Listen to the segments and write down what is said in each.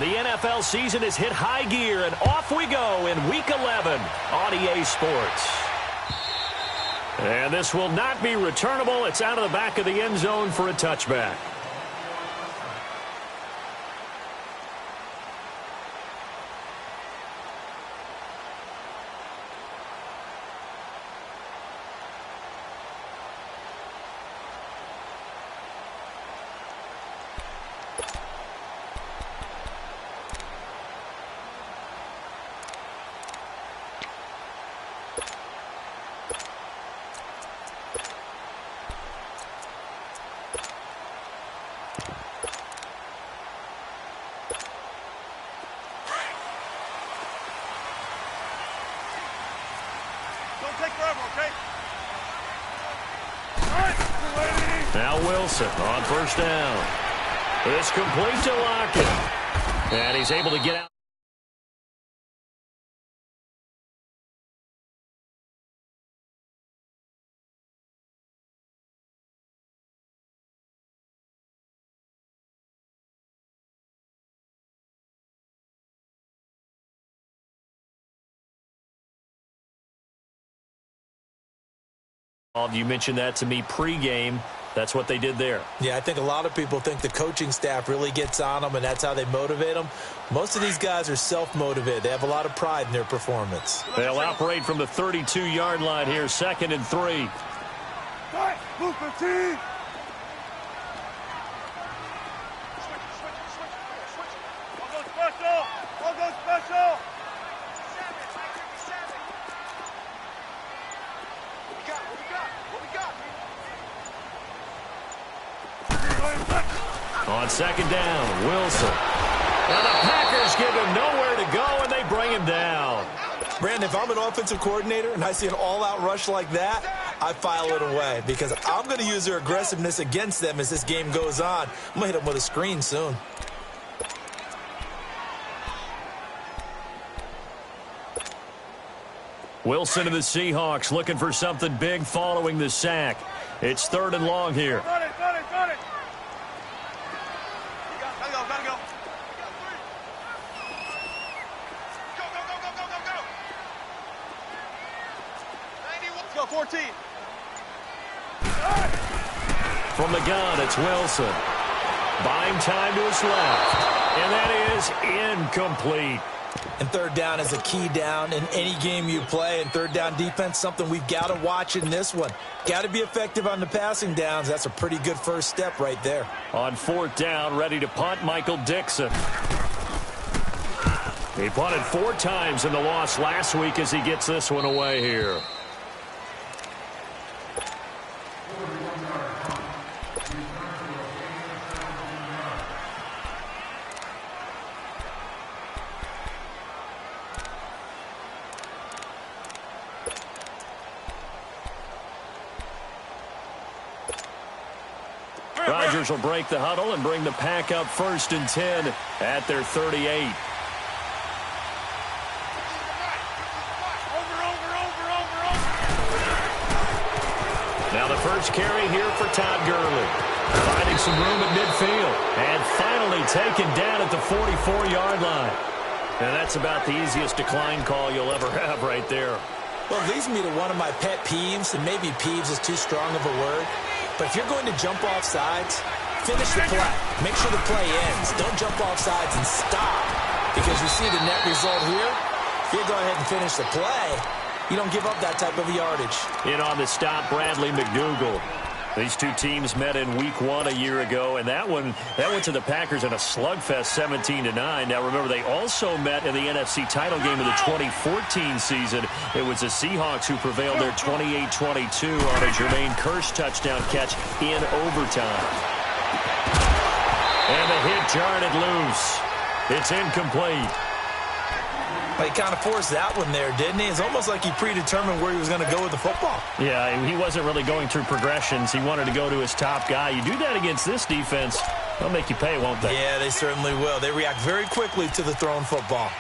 The NFL season has hit high gear, and off we go in Week 11 on EA Sports. And this will not be returnable. It's out of the back of the end zone for a touchback. Now Wilson on first down. It's complete to Lockett. And he's able to get out. You mentioned that to me pregame. That's what they did there. Yeah, I think a lot of people think the coaching staff really gets on them, and that's how they motivate them. Most of these guys are self-motivated. They have a lot of pride in their performance. They'll operate from the 32-yard line here, 2nd and 3. On 2nd down, Wilson. And the Packers give him nowhere to go, and they bring him down. Brandon, if I'm an offensive coordinator and I see an all-out rush like that, I file it away because I'm going to use their aggressiveness against them as this game goes on. I'm going to hit them with a screen soon. Wilson and the Seahawks looking for something big following the sack. It's 3rd and long here. Got it. Gotta go. Let's go, 14. From the gun, it's Wilson. Buying time to his left. And that is incomplete. And 3rd down is a key down in any game you play. And 3rd down defense, something we've got to watch in this one. Got to be effective on the passing downs. That's a pretty good first step right there. On 4th down, ready to punt, Michael Dixon. He punted 4 times in the loss last week as he gets this one away here. Rodgers will break the huddle and bring the pack up 1st and 10 at their 38. Now the first carry here for Todd Gurley. Finding some room at midfield. And finally taken down at the 44-yard line. And that's about the easiest decline call you'll ever have right there. Well, it leads me to one of my pet peeves, and maybe peeves is too strong of a word. But if you're going to jump off sides, finish the play. Make sure the play ends. Don't jump off sides and stop. Because you see the net result here. If you go ahead and finish the play, you don't give up that type of yardage. In on the stop, Bradley McDougald. These two teams met in Week 1 a year ago, and that went to the Packers in a slugfest 17-9. Now, remember, they also met in the NFC title game of the 2014 season. It was the Seahawks who prevailed there 28-22 on a Jermaine Kearse touchdown catch in overtime. And the hit jarred it loose. It's incomplete. But he kind of forced that one there, didn't he? It's almost like he predetermined where he was going to go with the football. Yeah, he wasn't really going through progressions. He wanted to go to his top guy. You do that against this defense, they'll make you pay, won't they? Yeah, they certainly will. They react very quickly to the thrown football.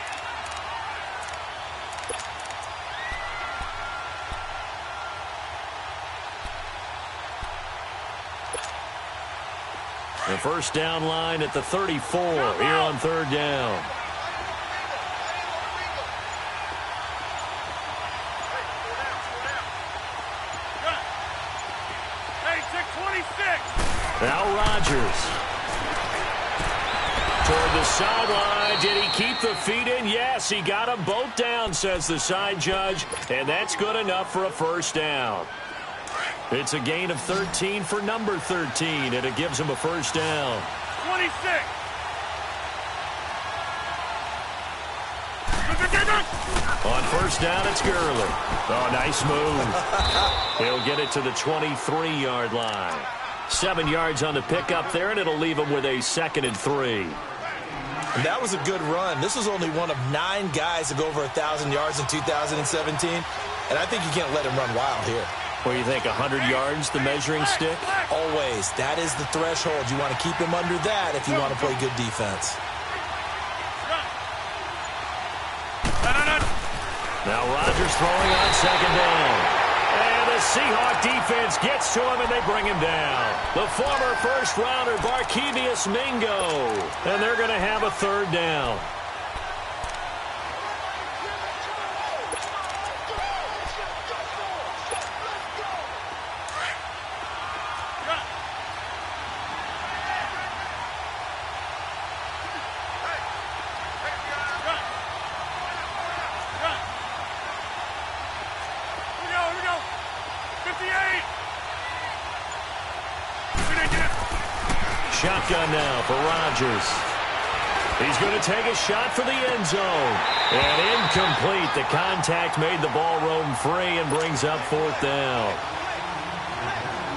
The first down line at the 34 here on third down. Now Rodgers. Toward the sideline. Did he keep the feet in? Yes, he got them both down, says the side judge. And that's good enough for a first down. It's a gain of 13 for number 13, and it gives him a first down. 26. On first down, it's Gurley. Oh, nice move. He'll get it to the 23-yard line. 7 yards on the pickup there, and it'll leave him with a 2nd and 3. And that was a good run. This was only one of 9 guys to go over 1,000 yards in 2017, and I think you can't let him run wild here. What do you think, 100 yards, the measuring stick? Always. That is the threshold. You want to keep him under that if you want to play good defense. Now Rodgers throwing on 2nd down. And the Seahawk defense gets to him, and they bring him down. The former first-rounder, Barkevious Mingo. And they're going to have a 3rd down. Shotgun now for Rodgers. He's going to take a shot for the end zone. And incomplete. The contact made the ball roam free and brings up 4th down.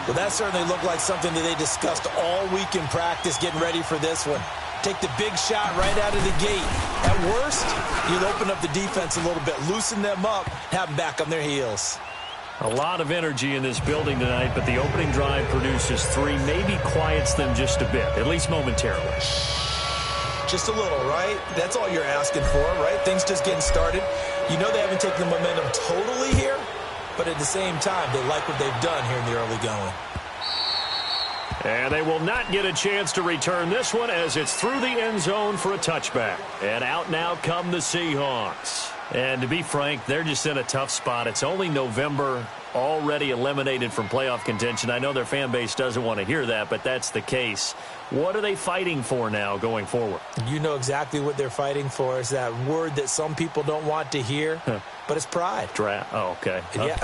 Well, that certainly looked like something that they discussed all week in practice getting ready for this one. Take the big shot right out of the gate. At worst, you'll open up the defense a little bit, loosen them up, have them back on their heels. A lot of energy in this building tonight, but the opening drive produces 3, maybe quiets them just a bit, at least momentarily. Just a little, right? That's all you're asking for, right? Things just getting started. You know they haven't taken the momentum totally here, but at the same time, they like what they've done here in the early going. And they will not get a chance to return this one as it's through the end zone for a touchback. And out now come the Seahawks. And to be frank, they're just in a tough spot. It's only November, already eliminated from playoff contention. I know their fan base doesn't want to hear that, but that's the case. What are they fighting for now going forward? You know exactly what they're fighting for. Is that word that some people don't want to hear, but it's pride. Draft. Oh, okay. Yeah.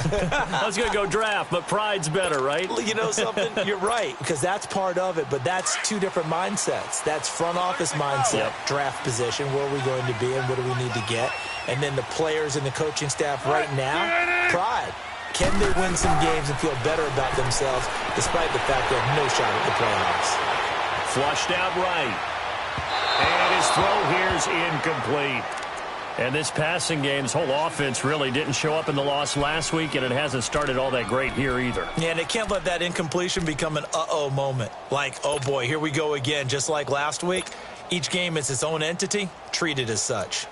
I was going to go draft, but pride's better, right? You know something? You're right, because that's part of it, but that's 2 different mindsets. That's front office mindset, draft position, where are we going to be and what do we need to get? And then the players and the coaching staff right now, pride. Can they win some games and feel better about themselves despite the fact they have no shot at the playoffs? Flushed out right. And his throw here's incomplete. And this passing game's whole offense really didn't show up in the loss last week, and it hasn't started all that great here either. Yeah, and they can't let that incompletion become an uh-oh moment. Like, oh boy, here we go again, just like last week. Each game is its own entity, treated as such.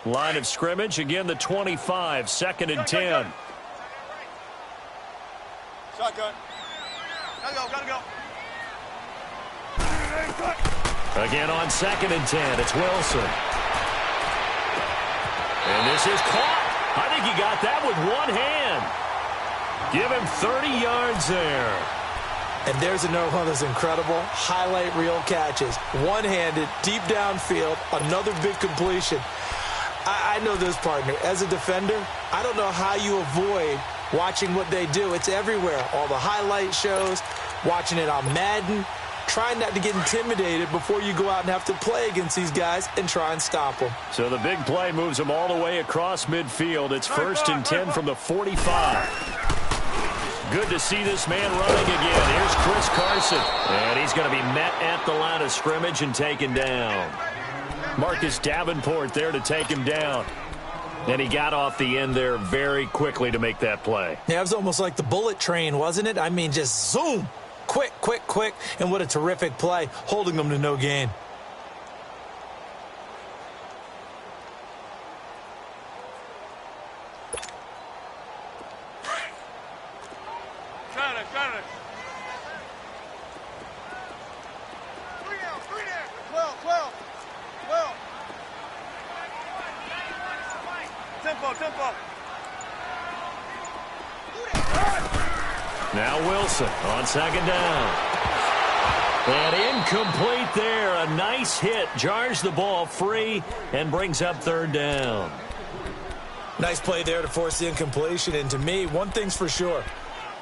Line of scrimmage, again the 25, 2nd and 10. Shotgun. Gotta go. Again on 2nd and 10, it's Wilson. And this is caught. I think he got that with one hand. Give him 30 yards there. And there's another one of those incredible highlight reel catches. One-handed, deep downfield, another big completion. I know this, partner. As a defender, I don't know how you avoid watching what they do. It's everywhere. All the highlight shows, watching it on Madden, trying not to get intimidated before you go out and have to play against these guys and try and stop them. So the big play moves them all the way across midfield. It's 1st and 10 from the 45. Good to see this man running again. Here's Chris Carson. And he's going to be met at the line of scrimmage and taken down. Marcus Davenport there to take him down. And he got off the end there very quickly to make that play. Yeah, it was almost like the bullet train, wasn't it? I mean, just zoom. Quick. And what a terrific play, holding them to no gain. got it. 3 down, 3 down. 12, 12. 12. Tempo, tempo. Now Wilson on second down. And incomplete there. A nice hit. Jars the ball free and brings up third down. Nice play there to force the incompletion. And to me, one thing's for sure.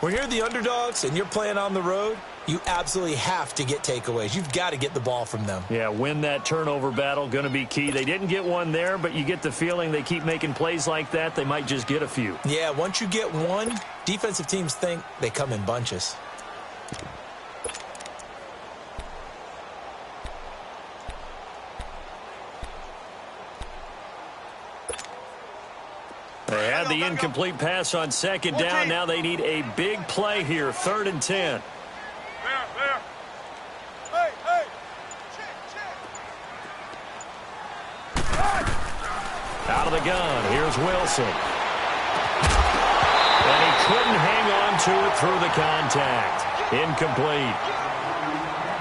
When you're the underdogs and you're playing on the road, you absolutely have to get takeaways. You've got to get the ball from them. Yeah, win that turnover battle, going to be key. They didn't get one there, but you get the feeling they keep making plays like that, they might just get a few. Yeah, once you get one, defensive teams think they come in bunches. They had the incomplete pass on second down. Now they need a big play here, 3rd and 10. There. Hey, hey. Check. Out of the gun, here's Wilson. And he couldn't hang on to it through the contact. Incomplete.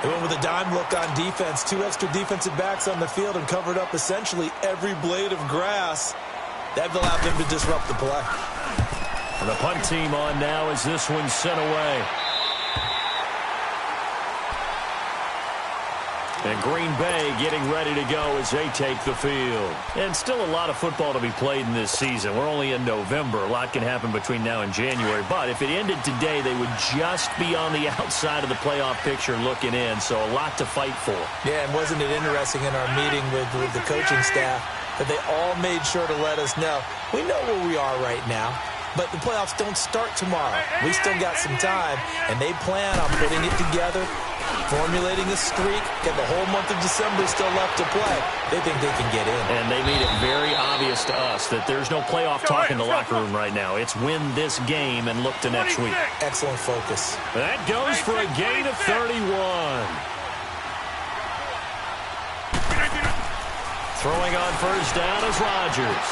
They went with a dime look on defense. 2 extra defensive backs on the field and covered up essentially every blade of grass. That allowed them to disrupt the play. And the punt team on now as this one's sent away. And Green Bay getting ready to go as they take the field. And still a lot of football to be played in this season. We're only in November. A lot can happen between now and January. But if it ended today, they would just be on the outside of the playoff picture looking in. So a lot to fight for. Yeah, and wasn't it interesting in our meeting with the coaching staff that they all made sure to let us know, we know where we are right now, but the playoffs don't start tomorrow. We still got some time, and they plan on putting it together, formulating a streak, and the whole month of December still left to play. They think they can get in. And they made it very obvious to us that there's no playoff talk in the locker room right now. It's win this game and look to next week. Excellent focus. That goes for a gain of 31. Throwing on first down is Rodgers.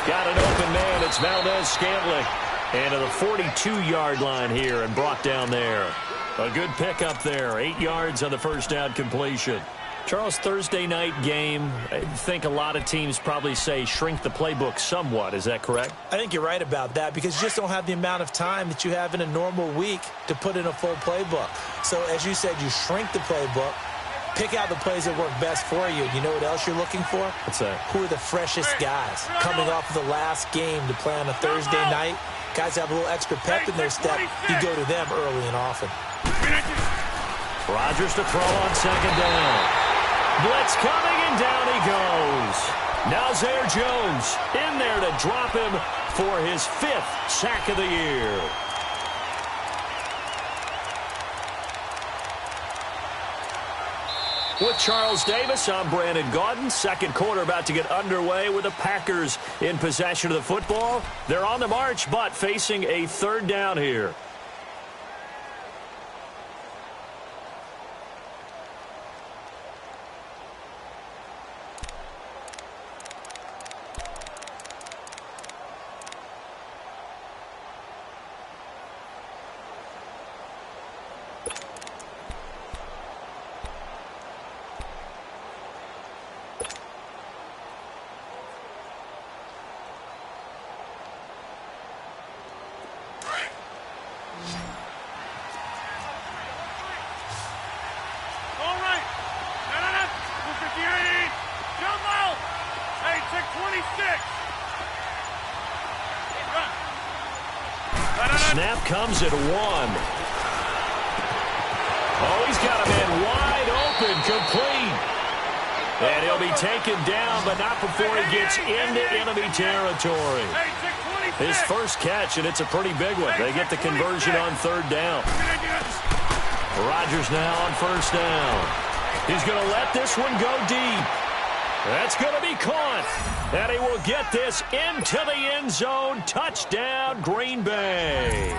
Got an open man. It's Valdez-Scantling. And to the 42-yard line here and brought down there. A good pickup there. 8 yards on the first down completion. Charles, Thursday night game, I think a lot of teams probably say shrink the playbook somewhat. Is that correct? I think you're right about that because you just don't have the amount of time that you have in a normal week to put in a full playbook. So, as you said, you shrink the playbook. Pick out the plays that work best for you. You know what else you're looking for? What's that? Who are the freshest guys coming off of the last game to play on a Thursday night? Guys have a little extra pep in their step. You go to them early and often. Rodgers to throw on second down. Blitz coming, and down he goes. Now Zaire Jones in there to drop him for his 5th sack of the year. With Charles Davis, I'm Brandon Gaudin. Second quarter about to get underway with the Packers in possession of the football. They're on the march, but facing a 3rd down here. Snap comes at 1. Oh, he's got a man wide open, complete. And he'll be taken down, but not before he gets into enemy territory. His first catch, and it's a pretty big one. They get the conversion on 3rd down. Rodgers now on first down. He's going to let this one go deep. That's going to be caught. And he will get this into the end zone. Touchdown, Green Bay.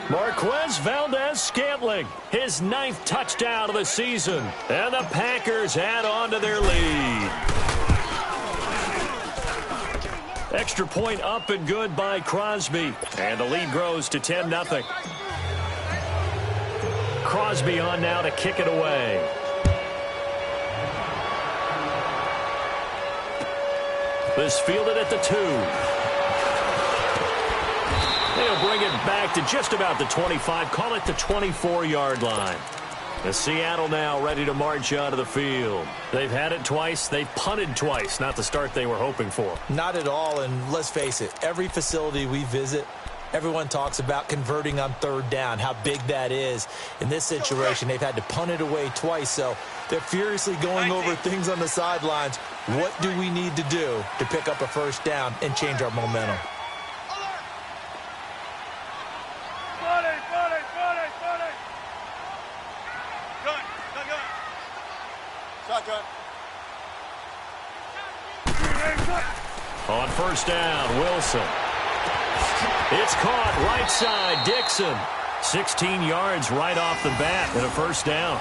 Marquez Valdez-Scantling, his 9th touchdown of the season. And the Packers add on to their lead. Extra point up and good by Crosby. And the lead grows to 10-0. Crosby on now to kick it away. This fielded at the 2. They'll bring it back to just about the 25. Call it the 24-yard line. The Seattle now ready to march out of the field. They've had it twice. They've punted twice. Not the start they were hoping for. Not at all, and let's face it, every facility we visit, everyone talks about converting on third down, how big that is. In this situation, they've had to punt it away twice, so they're furiously going over things on the sidelines. What do we need to do to pick up a first down and change our momentum? On first down, Wilson. It's caught right side, Dixon. 16 yards right off the bat and a first down.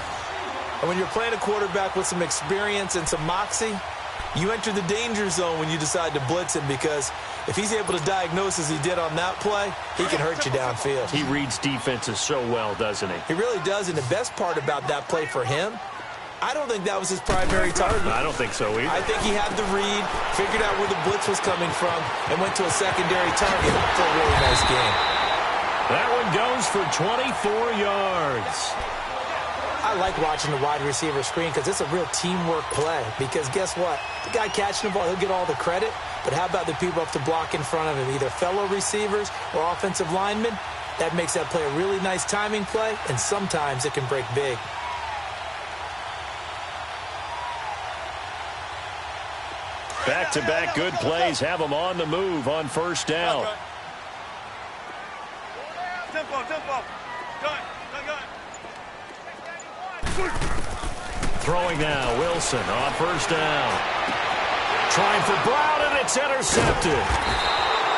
And when you're playing a quarterback with some experience and some moxie, you enter the danger zone when you decide to blitz him, because if he's able to diagnose as he did on that play, he can hurt you downfield. He reads defenses so well, doesn't he? He really does, and the best part about that play for him, I don't think that was his primary target. I don't think so either. I think he had the read, figured out where the blitz was coming from, and went to a secondary target for a really nice game. That one goes for 24 yards. I like watching the wide receiver screen because it's a real teamwork play. Because guess what? The guy catching the ball, he'll get all the credit, but how about the people up to block in front of him, either fellow receivers or offensive linemen? That makes that play a really nice timing play, and sometimes it can break big. Back-to-back good plays have them on the move on first down. Tempo. Gun. Throwing now, Wilson on first down. Trying for Brown, and it's intercepted.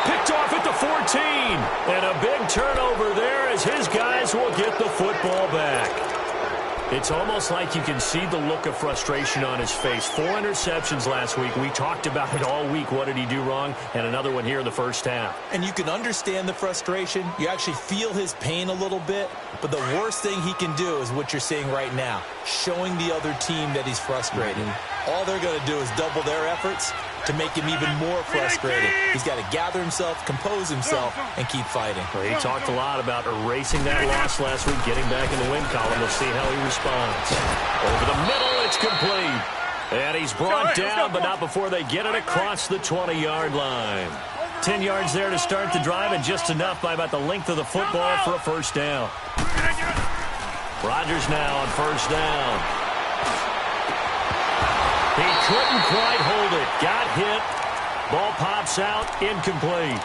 Picked off at the 14. And a big turnover there as his guys will get the football back. It's almost like you can see the look of frustration on his face. 4 interceptions last week. We talked about it all week. What did he do wrong? And another one here in the first half. And you can understand the frustration. You actually feel his pain a little bit. But the worst thing he can do is what you're seeing right now, showing the other team that he's frustrated. All they're going to do is double their efforts to make him even more frustrated. He's got to gather himself, compose himself, and keep fighting. Well, he talked a lot about erasing that loss last week, getting back in the win column. We'll see how he responds. Over the middle, it's complete. And he's brought down, but not before they get it across the 20-yard line. 10 yards there to start the drive, and just enough by about the length of the football for a first down. Rodgers now on first down. He couldn't quite hold it. Got hit. Ball pops out. Incomplete.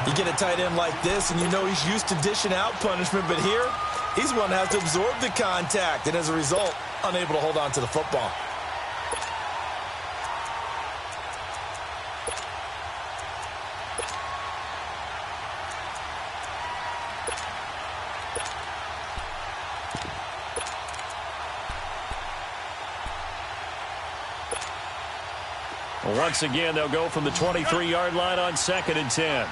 You get a tight end like this, and you know he's used to dishing out punishment, but here, he's one that has to absorb the contact, and as a result, unable to hold on to the football. Once again, they'll go from the 23-yard line on 2nd and 10.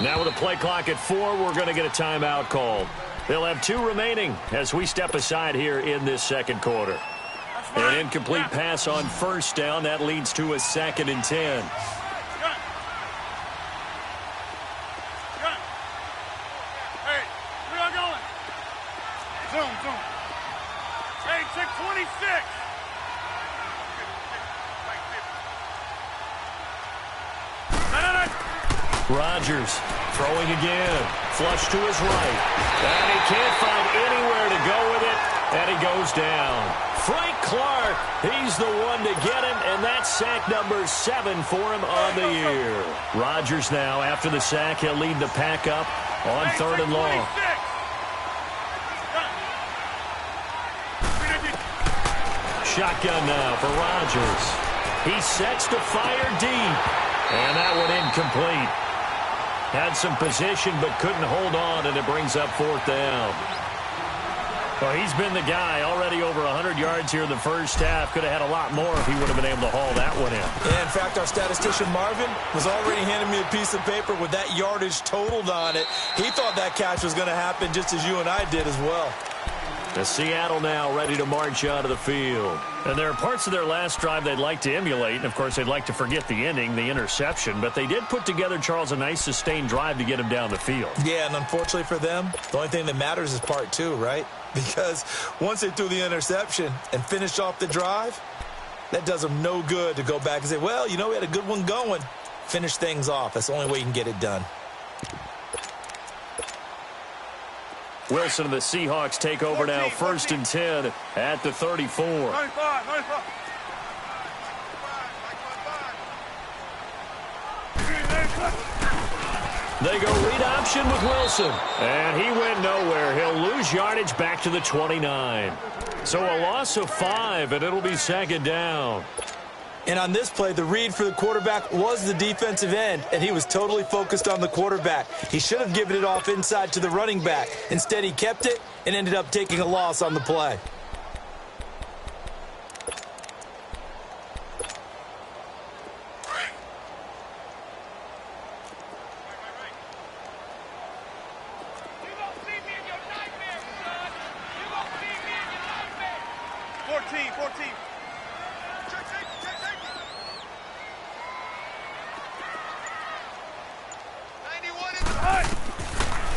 Now with a play clock at 4, we're going to get a timeout called. They'll have 2 remaining as we step aside here in this second quarter. An incomplete pass on first down. That leads to a 2nd and 10. Hey, where y'all going? Zoom. Hey, check 26. Rodgers throwing again. Flush to his right. And he can't find anywhere to go with it. And he goes down. Frank Clark, he's the one to get him. And that's sack number 7 for him on the year. Rodgers now, after the sack, he'll lead the pack up on 3rd and long. Shotgun now for Rodgers. He sets to fire deep. And that one incomplete. Had some position but couldn't hold on, and it brings up 4th down. Well, he's been the guy already over 100 yards here in the first half. Could have had a lot more if he would have been able to haul that one in. Yeah, in fact, our statistician Marvin was already handing me a piece of paper with that yardage totaled on it. He thought that catch was going to happen just as you and I did as well. The Seattle now ready to march onto the field. And there are parts of their last drive they'd like to emulate. And, of course, they'd like to forget the ending, the interception. But they did put together, Charles, a nice sustained drive to get him down the field. Yeah, and unfortunately for them, the only thing that matters is part two, right? Because once they threw the interception and finished off the drive, that does them no good to go back and say, well, you know, we had a good one going. Finish things off. That's the only way you can get it done. Wilson and the Seahawks take over now, 1st and 10 at the 34. 95. They go read option with Wilson. And he went nowhere. He'll lose yardage back to the 29. So a loss of 5, and it'll be 2nd down. And on this play, the read for the quarterback was the defensive end, and he was totally focused on the quarterback. He should have given it off inside to the running back. Instead, he kept it and ended up taking a loss on the play.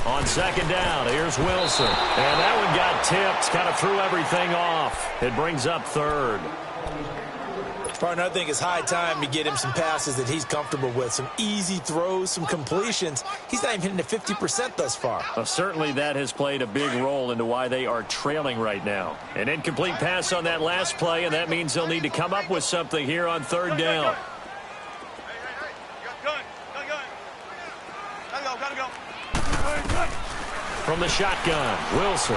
On 2nd down, here's Wilson. And that one got tipped, kind of threw everything off. It brings up 3rd. Partner, I think it's high time to get him some passes that he's comfortable with. Some easy throws, some completions. He's not even hitting to 50% thus far. Well, certainly that has played a big role into why they are trailing right now. An incomplete pass on that last play, and that means they'll need to come up with something here on 3rd down. Gotta go. From the shotgun, Wilson.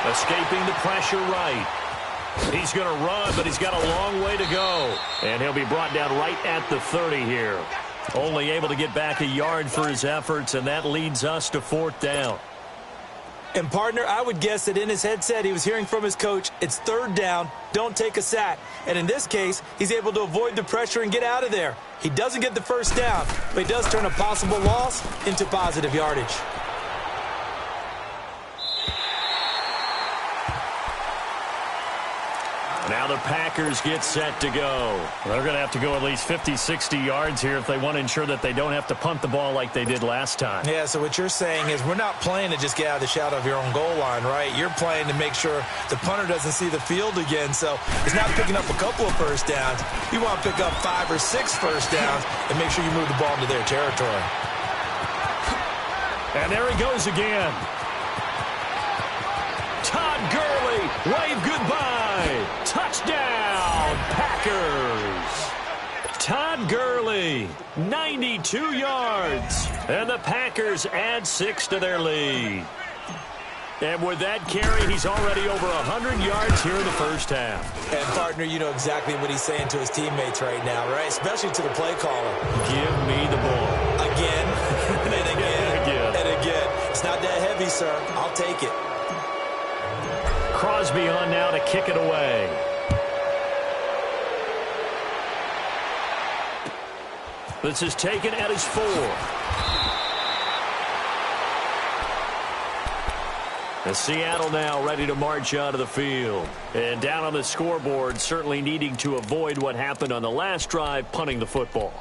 Escaping the pressure right. He's going to run, but he's got a long way to go. And he'll be brought down right at the 30 here. Only able to get back a yard for his efforts, and that leads us to 4th down. And, partner, I would guess that in his headset he was hearing from his coach, it's 3rd down, don't take a sack. And in this case, he's able to avoid the pressure and get out of there. He doesn't get the 1st down, but he does turn a possible loss into positive yardage. Now the Packers get set to go. They're going to have to go at least 50, 60 yards here if they want to ensure that they don't have to punt the ball like they did last time. Yeah, so what you're saying is we're not playing to just get out of the shadow of your own goal line, right? You're playing to make sure the punter doesn't see the field again. So it's not picking up a couple of 1st downs. You want to pick up 5 or 6 1st downs and make sure you move the ball into their territory. And there he goes again. Todd Gurley, wave goodbye. Touchdown, Packers. Todd Gurley, 92 yards. And the Packers add 6 to their lead. And with that carry, he's already over 100 yards here in the first half. And, partner, you know exactly what he's saying to his teammates right now, right? Especially to the play caller. Give me the ball. Again, and again, and again. It's not that heavy, sir. I'll take it. Crosby on now to kick it away. This is taken at his 4. And Seattle now ready to march out of the field. And down on the scoreboard, certainly needing to avoid what happened on the last drive, punting the football.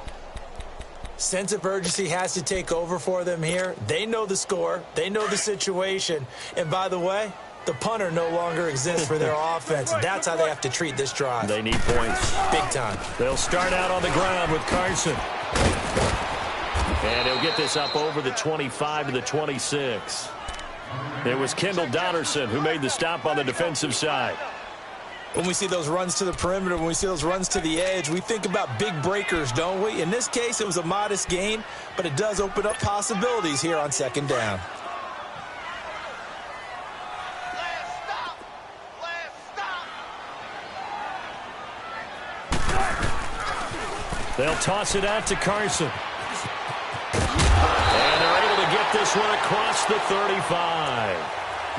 Sense of urgency has to take over for them here. They know the score. They know the situation. And by the way, the punter no longer exists for their offense. That's how they have to treat this drive. They need points. Big time. They'll start out on the ground with Carson. And he'll get this up over the 25 to the 26. It was Kendall Donnerson who made the stop on the defensive side. When we see those runs to the perimeter, when we see those runs to the edge, we think about big breakers, don't we? In this case, it was a modest gain, but it does open up possibilities here on 2nd down. They'll toss it out to Carson. And they're able to get this one across the 35.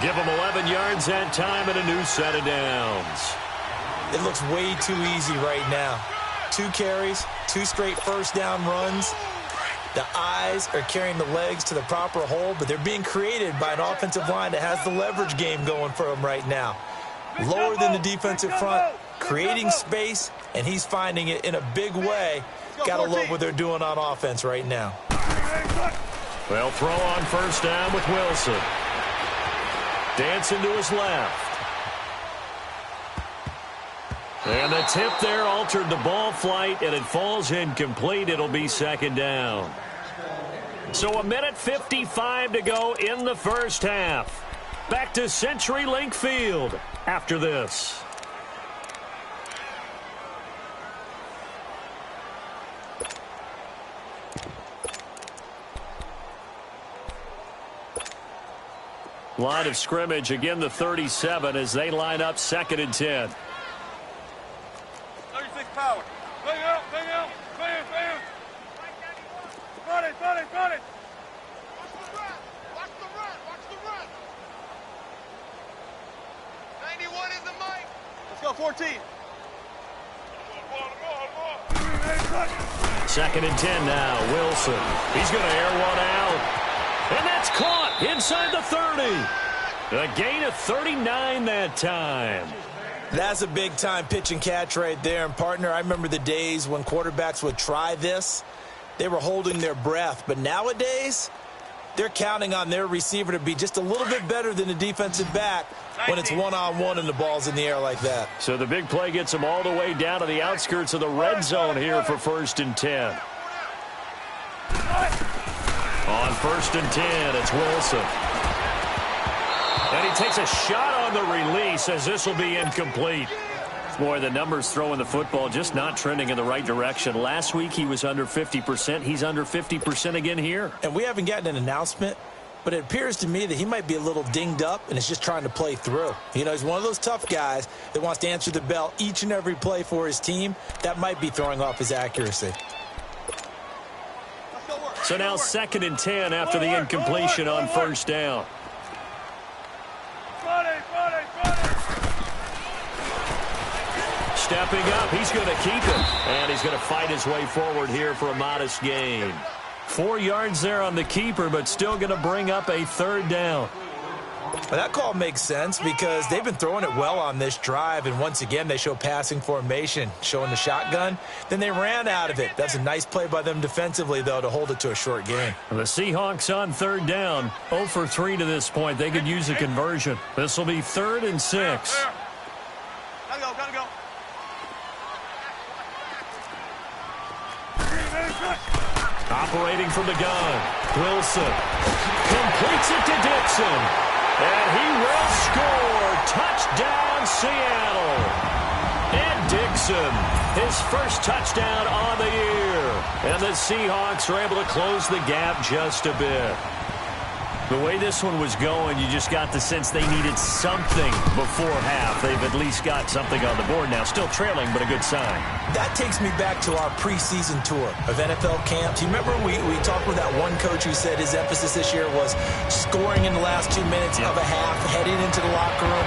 Give them 11 yards that time and a new set of downs. It looks way too easy right now. 2 carries, 2 straight first down runs. The eyes are carrying the legs to the proper hole, but they're being created by an offensive line that has the leverage game going for them right now. Lower than the defensive front, creating space, and he's finding it in a big way. Got to love what they're doing on offense right now. Well, throw on first down with Wilson. Dancing to his left. And the tip there altered the ball flight, and it falls incomplete. It'll be second down. So 1:55 to go in the first half. Back to CenturyLink Field after this. Line of scrimmage, again the 37 as they line up 2nd and 10. 36 power. Bang out, bang out, bang, bang. Run it, run it, run it. Watch the run, watch the run, watch the run. 91 is the mic. Let's go, 14. 2nd and 10 now, Wilson. He's going to air one out. And that's caught inside the 30. A gain of 39 that time. That's a big-time pitch and catch right there. And, partner, I remember the days when quarterbacks would try this. They were holding their breath. But nowadays, they're counting on their receiver to be just a little bit better than the defensive back when it's one-on-one and the ball's in the air like that. So the big play gets them all the way down to the outskirts of the red zone here for 1st and 10. On 1st and 10, it's Wilson. And he takes a shot on the release as this will be incomplete. Boy, the numbers throwing the football just not trending in the right direction. Last week he was under 50%. He's under 50% again here. And we haven't gotten an announcement, but it appears to me that he might be a little dinged up and is just trying to play through. You know, he's one of those tough guys that wants to answer the bell each and every play for his team. That might be throwing off his accuracy. So now 2nd and 10 after the incompletion on first down. Stepping up, he's going to keep it. And he's going to fight his way forward here for a modest gain. 4 yards there on the keeper, but still going to bring up a 3rd down. Well, that call makes sense because they've been throwing it well on this drive, and once again they show passing formation, showing the shotgun. Then they ran out of it. That's a nice play by them defensively, though, to hold it to a short gain. The Seahawks on 3rd down, 0 for 3 to this point. They could use a conversion. This will be 3rd and 6. Gotta go, gotta go. Operating from the gun, Wilson completes it to Dixon. And he will score. Touchdown, Seattle. And Dixon, his first touchdown on the year. And the Seahawks are able to close the gap just a bit. The way this one was going, you just got the sense they needed something before half. They've at least got something on the board now. Still trailing, but a good sign. That takes me back to our preseason tour of NFL camps. You remember we talked with that one coach who said his emphasis this year was scoring in the last 2 minutes of a half, heading into the locker room.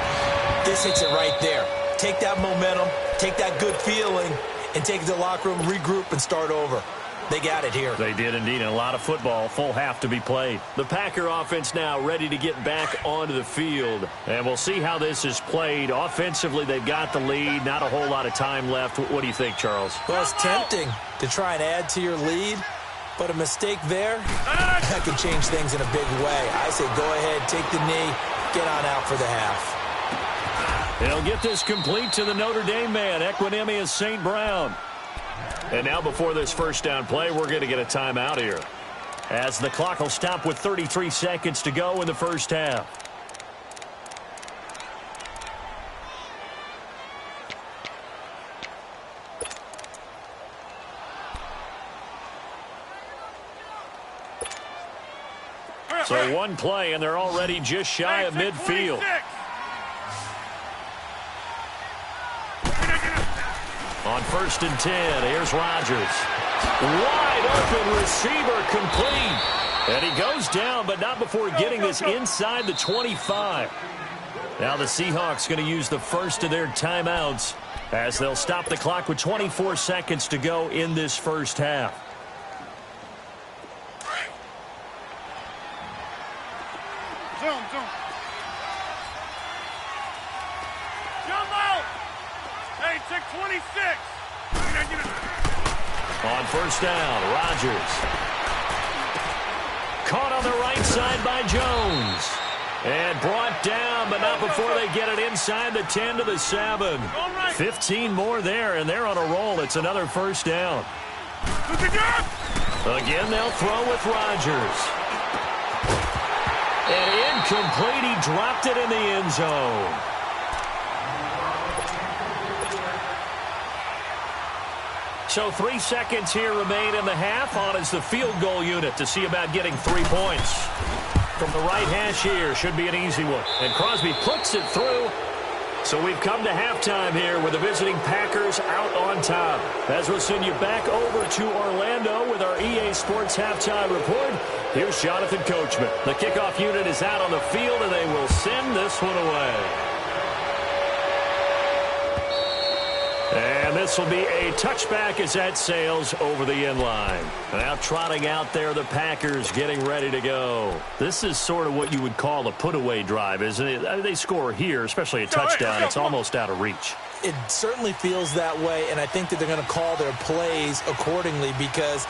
This hits it right there. Take that momentum, take that good feeling, and take it to the locker room, regroup, and start over. They got it here. They did indeed. And a lot of football, full half to be played. The Packer offense now ready to get back onto the field. And we'll see how this is played. Offensively, they've got the lead. Not a whole lot of time left. What do you think, Charles? Well, it's tempting to try and add to your lead. But a mistake there, that could change things in a big way. I say go ahead, take the knee, get on out for the half. They'll get this complete to the Notre Dame man. Equanimous St. Brown. And now before this first down play, we're going to get a timeout here, as the clock will stop with 33 seconds to go in the first half. So one play, and they're already just shy of midfield. On 1st and 10, here's Rodgers. Wide open receiver complete. And he goes down, but not before getting this inside the 25. Now the Seahawks going to use the first of their timeouts as they'll stop the clock with 24 seconds to go in this first half. Jump. Jump out. Hey, check 26. On first down, Rodgers. Caught on the right side by Jones. And brought down, but not before they get it inside the 10 to the 7. 15 more there, and they're on a roll. It's another first down. Again, they'll throw with Rodgers. And incomplete. He dropped it in the end zone. So 3 seconds here remain in the half. On is the field goal unit to see about getting 3 points. From the right hash here, should be an easy one. And Crosby puts it through. So we've come to halftime here with the visiting Packers out on top. As we'll send you back over to Orlando with our EA Sports Halftime Report, here's Jonathan Coachman. The kickoff unit is out on the field, and they will send this one away. And this will be a touchback as that sails over the end line. Now trotting out there, the Packers getting ready to go. This is sort of what you would call a put-away drive, isn't it? I mean, they score here, especially a touchdown. It's almost out of reach. It certainly feels that way, and I think that they're going to call their plays accordingly because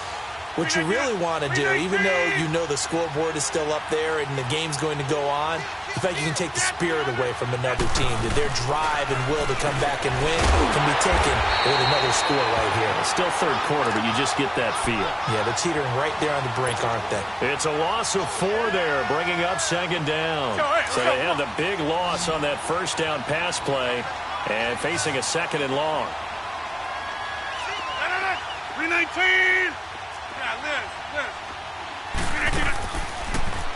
what you really want to do, even though you know the scoreboard is still up there and the game's going to go on, in fact, you can take the spirit away from another team. That their drive and will to come back and win can be taken with another score right here. It's still third quarter, but you just get that feel. Yeah, they're teetering right there on the brink, aren't they? It's a loss of 4 there, bringing up second down. So they had the big loss on that first down pass play and facing a second and long. 319.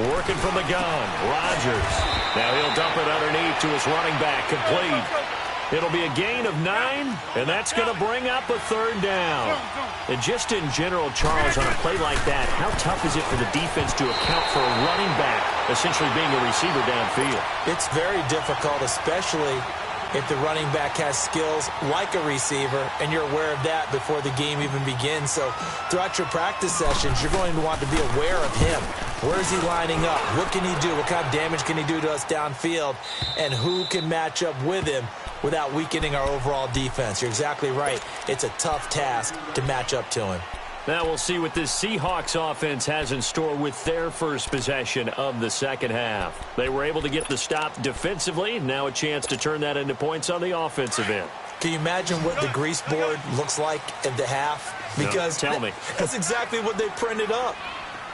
Working from the gun, Rodgers. Now he'll dump it underneath to his running back, complete. It'll be a gain of 9, and that's going to bring up a third down. And just in general, Charles, on a play like that, how tough is it for the defense to account for a running back essentially being a receiver downfield? It's very difficult, especially if the running back has skills like a receiver, and you're aware of that before the game even begins. So throughout your practice sessions, you're going to want to be aware of him. Where is he lining up? What can he do? What kind of damage can he do to us downfield? And who can match up with him without weakening our overall defense? You're exactly right. It's a tough task to match up to him. Now we'll see what this Seahawks offense has in store with their first possession of the second half. They were able to get the stop defensively. Now a chance to turn that into points on the offensive end. Can you imagine what the grease board looks like at the half? Because no, tell me. That's exactly what they printed up.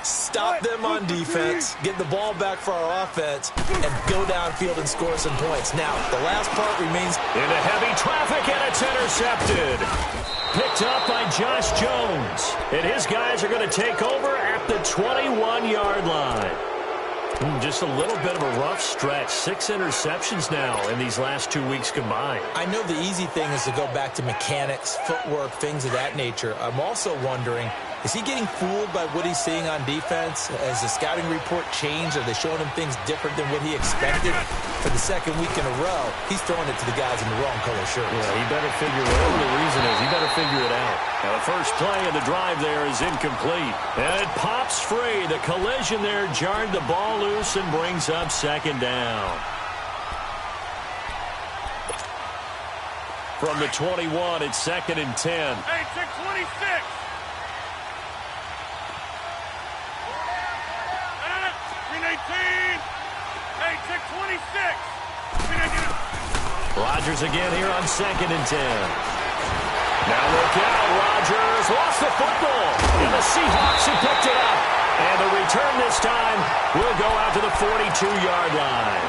Stop them on defense, get the ball back for our offense, and go downfield and score some points. Now, the last part remains into heavy traffic, and it's intercepted. Picked up by Josh Jones. And his guys are going to take over at the 21-yard line. Just a little bit of a rough stretch. 6 interceptions now in these last 2 weeks combined. I know the easy thing is to go back to mechanics, footwork, things of that nature. I'm also wondering, is he getting fooled by what he's seeing on defense? Has the scouting report changed? Are they showing him things different than what he expected? For the second week in a row, he's throwing it to the guys in the wrong color shirts. Yeah, he better figure whatever the reason is. He better figure it out. Now, the first play of the drive there is incomplete. And it pops free. The collision there jarred the ball loose and brings up second down. From the 21, it's second and 10. Hey, check 26. Hey, check 26. Rodgers again here on second and 10. Now look out, Rodgers lost the football. And the Seahawks have picked it up. And the return this time will go out to the 42-yard line.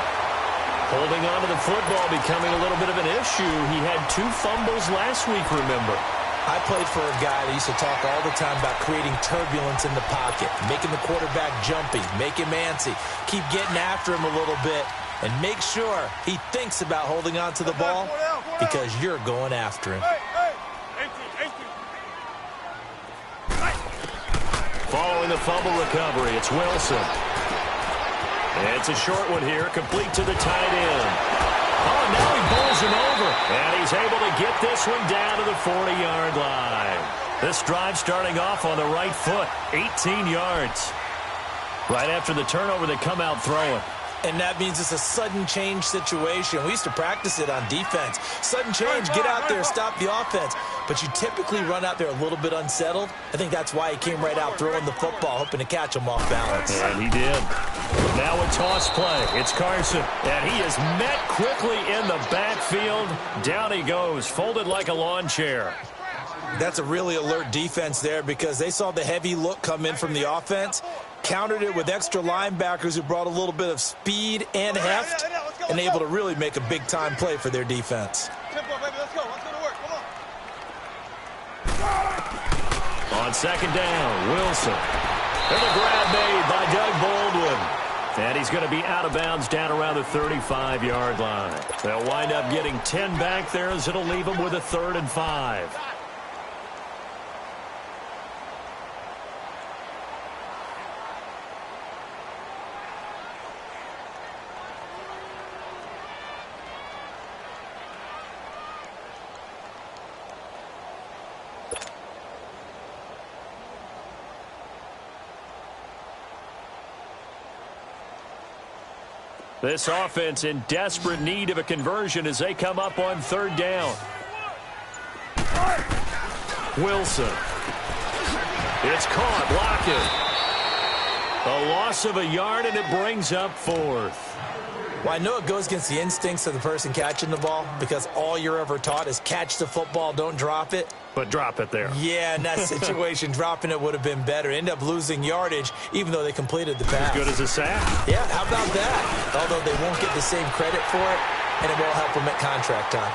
Holding on to the football becoming a little bit of an issue. He had 2 fumbles last week, remember. I played for a guy that used to talk all the time about creating turbulence in the pocket, making the quarterback jumpy, make him antsy, keep getting after him a little bit, and make sure he thinks about holding on to the ball because you're going after him. Following the fumble recovery, it's Wilson. It's a short one here, complete to the tight end. Oh, now he bowls him over. And he's able to get this one down to the 40-yard line. This drive starting off on the right foot, 18 yards. Right after the turnover, they come out throwing. And that means it's a sudden change situation. We used to practice it on defense. Sudden change, get out there, stop the offense. But you typically run out there a little bit unsettled. I think that's why he came right out throwing the football, hoping to catch him off balance. And he did. Now a toss play. It's Carson. And he is met quickly in the backfield. Down he goes, folded like a lawn chair. That's a really alert defense there because they saw the heavy look come in from the offense, countered it with extra linebackers who brought a little bit of speed and heft, and able to really make a big-time play for their defense. Tempo, baby, let's go. Let's go to work. Come on. On second down, Wilson. And a grab made by Doug Baldwin. And he's going to be out of bounds down around the 35-yard line. They'll wind up getting 10 back there as it'll leave them with a 3rd and 5. This offense in desperate need of a conversion as they come up on 3rd down. Wilson. It's caught, blocking. A loss of a yard, and it brings up 4th. Well, I know it goes against the instincts of the person catching the ball because all you're ever taught is catch the football, don't drop it. But drop it there. Yeah, in that situation, dropping it would have been better. End up losing yardage, even though they completed the pass. As good as a sack. Yeah, how about that? Although they won't get the same credit for it, and it won't help them at contract time.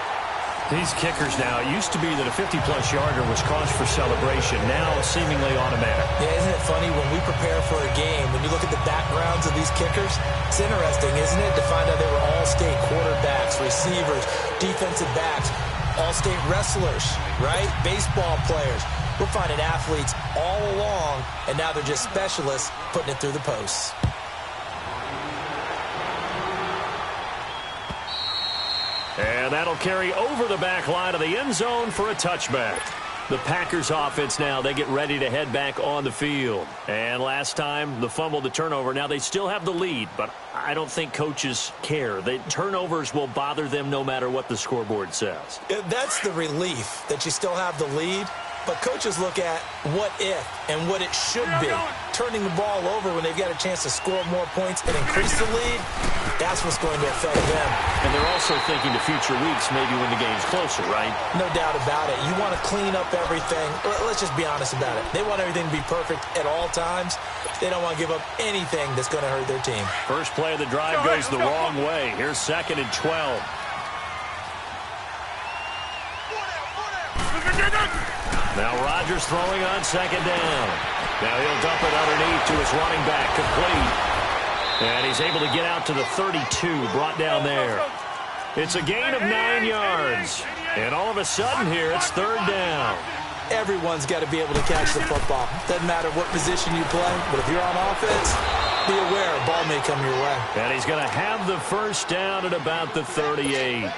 These kickers now, it used to be that a 50-plus yarder was cause for celebration. Now seemingly automatic. Yeah, isn't it funny when we prepare for a game, when you look at the backgrounds of these kickers, it's interesting, isn't it, to find out they were all-state quarterbacks, receivers, defensive backs, all-state wrestlers, right? Baseball players. We're finding athletes all along, and now they're just specialists putting it through the posts. And that'll carry over the back line of the end zone for a touchback. The Packers offense now, they get ready to head back on the field. And last time, the fumble, the turnover. Now they still have the lead, but I don't think coaches care. The turnovers will bother them no matter what the scoreboard says. That's the relief that you still have the lead. But coaches look at what if and what it should be. Turning the ball over when they've got a chance to score more points and increase the lead, that's what's going to affect them. And they're also thinking to future weeks, maybe when the game's closer, right? No doubt about it. You want to clean up everything. Let's just be honest about it. They want everything to be perfect at all times. They don't want to give up anything that's going to hurt their team. First play of the drive goes the wrong way. Here's 2nd and 12. Now Rodgers throwing on 2nd down. Now he'll dump it underneath to his running back, complete. And he's able to get out to the 32, brought down there. It's a gain of 9 yards. And all of a sudden here, it's 3rd down. Everyone's got to be able to catch the football. Doesn't matter what position you play, but if you're on offense, be aware a ball may come your way. And he's going to have the first down at about the 38.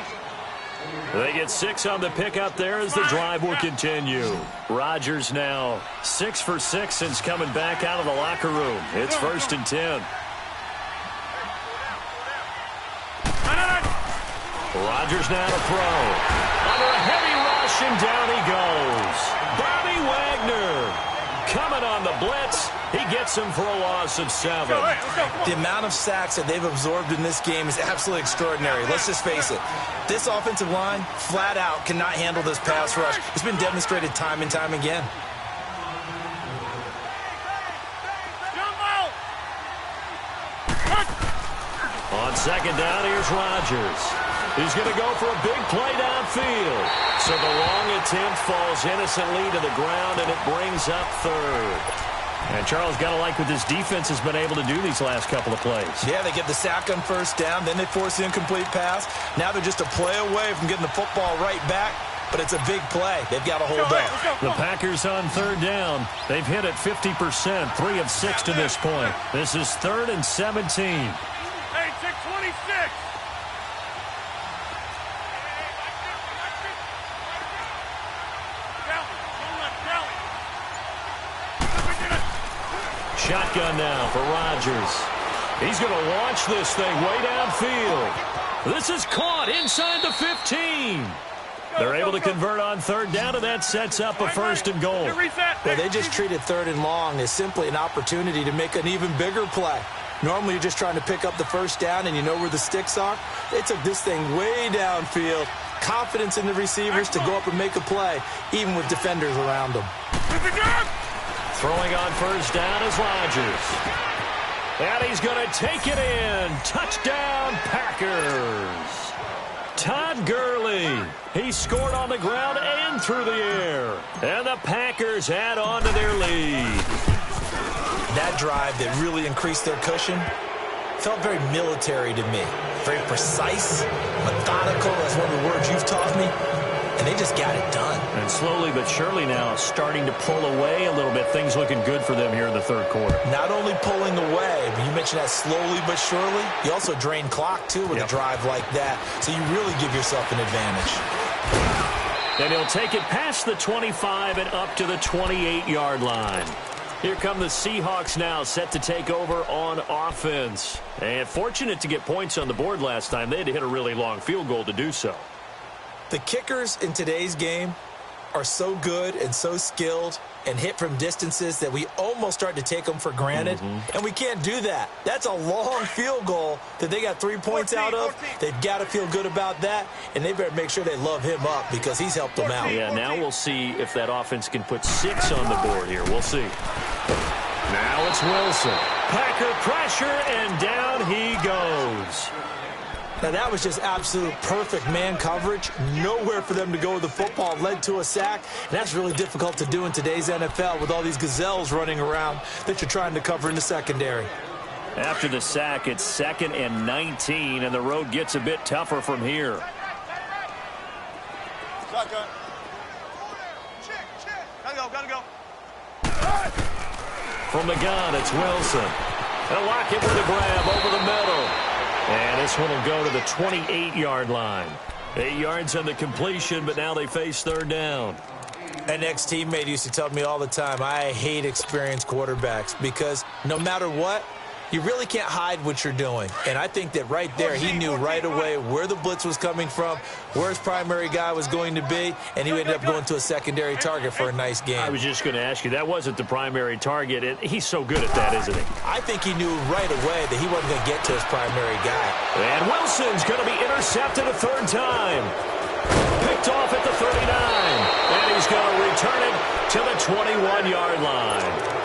They get 6 on the pickup there as the drive will continue. Rodgers now 6 for 6 since coming back out of the locker room. It's 1st and 10. Rodgers now to throw. Under a heavy rush, and down he goes. Bobby Wagner coming on the blitz. He gets him for a loss of 7. The amount of sacks that they've absorbed in this game is absolutely extraordinary. Let's just face it. This offensive line, flat out, cannot handle this pass rush. It's been demonstrated time and time again. On 2nd down, here's Rodgers. He's going to go for a big play downfield. So the long attempt falls innocently to the ground, and it brings up 3rd. And Charles, got to like what this defense has been able to do these last couple of plays. Yeah, they get the sack on 1st down, then they force the incomplete pass. Now they're just a play away from getting the football right back. but it's a big play. They've got to hold up. The Packers on third down. They've hit it 50%, 3 of 6 to this point. This is 3rd and 17. Hey, 626. Shotgun now for Rodgers. He's going to launch this thing way downfield. This is caught inside the 15. They're able to convert on third down, and that sets up a 1st and goal. Well, they just treated 3rd and long as simply an opportunity to make an even bigger play. Normally, you're just trying to pick up the 1st down, and you know where the sticks are. They took this thing way downfield. Confidence in the receivers to go up and make a play, even with defenders around them. Throwing on 1st down is Rodgers. And he's going to take it in. Touchdown, Packers. Todd Gurley. He scored on the ground and through the air. And the Packers add on to their lead. That drive that really increased their cushion felt very military to me. Very precise, methodical. That's one of the words you've taught me. And they just got it done. And slowly but surely now starting to pull away a little bit. Things looking good for them here in the 3rd quarter. Not only pulling away, but you mentioned that slowly but surely. You also drain clock, too, with a drive like that. So you really give yourself an advantage. And he'll take it past the 25 and up to the 28-yard line. Here come the Seahawks now, set to take over on offense. And fortunate to get points on the board last time. They had to hit a really long field goal to do so. The kickers in today's game are so good and so skilled and hit from distances that we almost start to take them for granted. And we can't do that. That's a long field goal that they got 3 points out of. They've got to feel good about that, and they better make sure they love him up because he's helped them out. Yeah, now we'll see if that offense can put 6 on the board here. We'll see. Now it's Wilson. Packer pressure, and down he goes. Now, that was just absolute perfect man coverage. Nowhere for them to go with the football. Led to a sack. And that's really difficult to do in today's NFL with all these gazelles running around that you're trying to cover in the secondary. After the sack, it's 2nd and 19, and the road gets a bit tougher from here. Shotgun. Gotta go. From the gun, it's Wilson. They'll lock it with a grab over the middle. And this one will go to the 28-yard line. 8 yards on the completion, but now they face 3rd down. An ex-teammate used to tell me all the time, I hate experienced quarterbacks because no matter what, you really can't hide what you're doing. And I think that right there, he knew right away where the blitz was coming from, where his primary guy was going to be, and he ended up going to a secondary target for a nice game. I was just going to ask you, that wasn't the primary target. And he's so good at that, isn't he? I think he knew right away that he wasn't going to get to his primary guy. And Wilson's going to be intercepted a 3rd time. Picked off at the 39. And he's going to return it to the 21-yard line.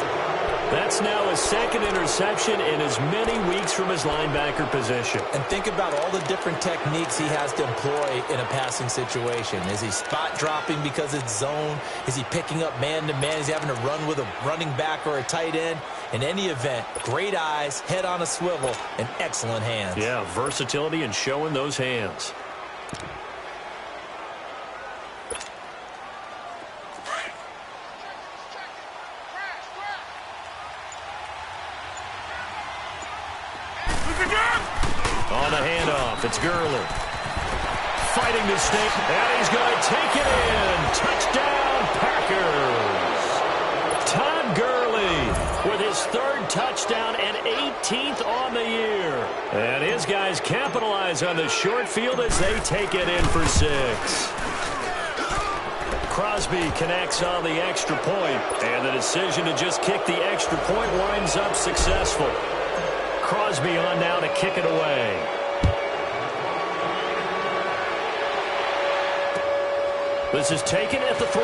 That's now his 2nd interception in as many weeks from his linebacker position. And think about all the different techniques he has to employ in a passing situation. Is he spot dropping because it's zone? Is he picking up man-to-man? Is he having to run with a running back or a tight end? In any event, great eyes, head on a swivel, and excellent hands. Yeah, versatility and showing those hands. On the handoff, it's Gurley. Fighting to stay, and he's going to take it in. Touchdown, Packers. Todd Gurley with his 3rd touchdown and 18th on the year. And his guys capitalize on the short field as they take it in for 6. Crosby connects on the extra point, and the decision to just kick the extra point winds up successful. Crosby on now to kick it away. This is taken at the 3.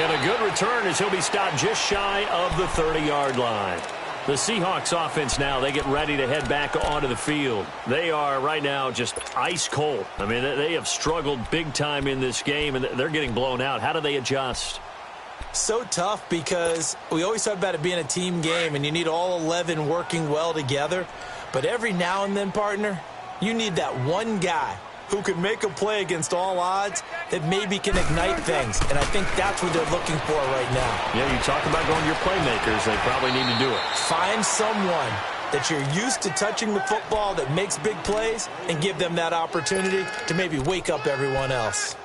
And a good return as he'll be stopped just shy of the 30-yard line. The Seahawks offense now, they get ready to head back onto the field. They are right now just ice cold. I mean, they have struggled big time in this game, and they're getting blown out. How do they adjust? So tough because we always talk about it being a team game and you need all 11 working well together. But every now and then, partner, you need that one guy who can make a play against all odds that maybe can ignite things. And I think that's what they're looking for right now. Yeah, you talk about going to your playmakers. They probably need to do it. Find someone that you're used to touching the football that makes big plays and give them that opportunity to maybe wake up everyone else.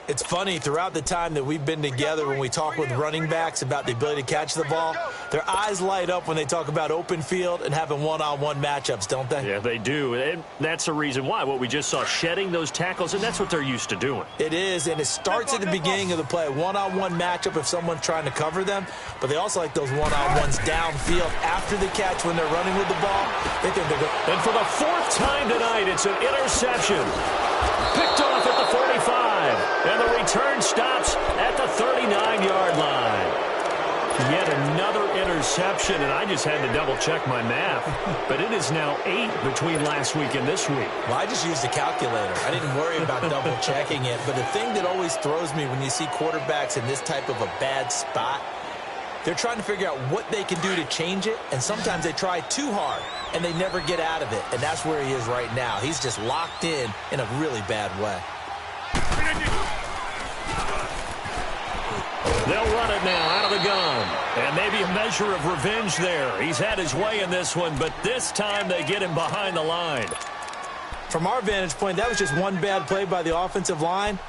It's funny, throughout the time that we've been together, when we talk with running backs about the ability to catch the ball, their eyes light up when they talk about open field and having one-on-one matchups, don't they? Yeah, they do. And that's the reason why. What we just saw, shedding those tackles, and that's what they're used to doing. It is, and it starts at the beginning of the play. One-on-one matchup if someone's trying to cover them, but they also like those one-on-ones downfield after the catch when they're running with the ball. They think they're good. And for the fourth time tonight, it's an interception. Picked off at the 45, and the return stops at the 39-yard line. Yet another interception, and I just had to double-check my math. But it is now 8 between last week and this week. Well, I just used a calculator. I didn't worry about double-checking it. But the thing that always throws me when you see quarterbacks in this type of a bad spot, they're trying to figure out what they can do to change it, and sometimes they try too hard, and they never get out of it. And that's where he is right now. He's just locked in a really bad way. They'll run it now out of the gun. And maybe a measure of revenge there. He's had his way in this one, but this time they get him behind the line. From our vantage point, that was just one bad play by the offensive line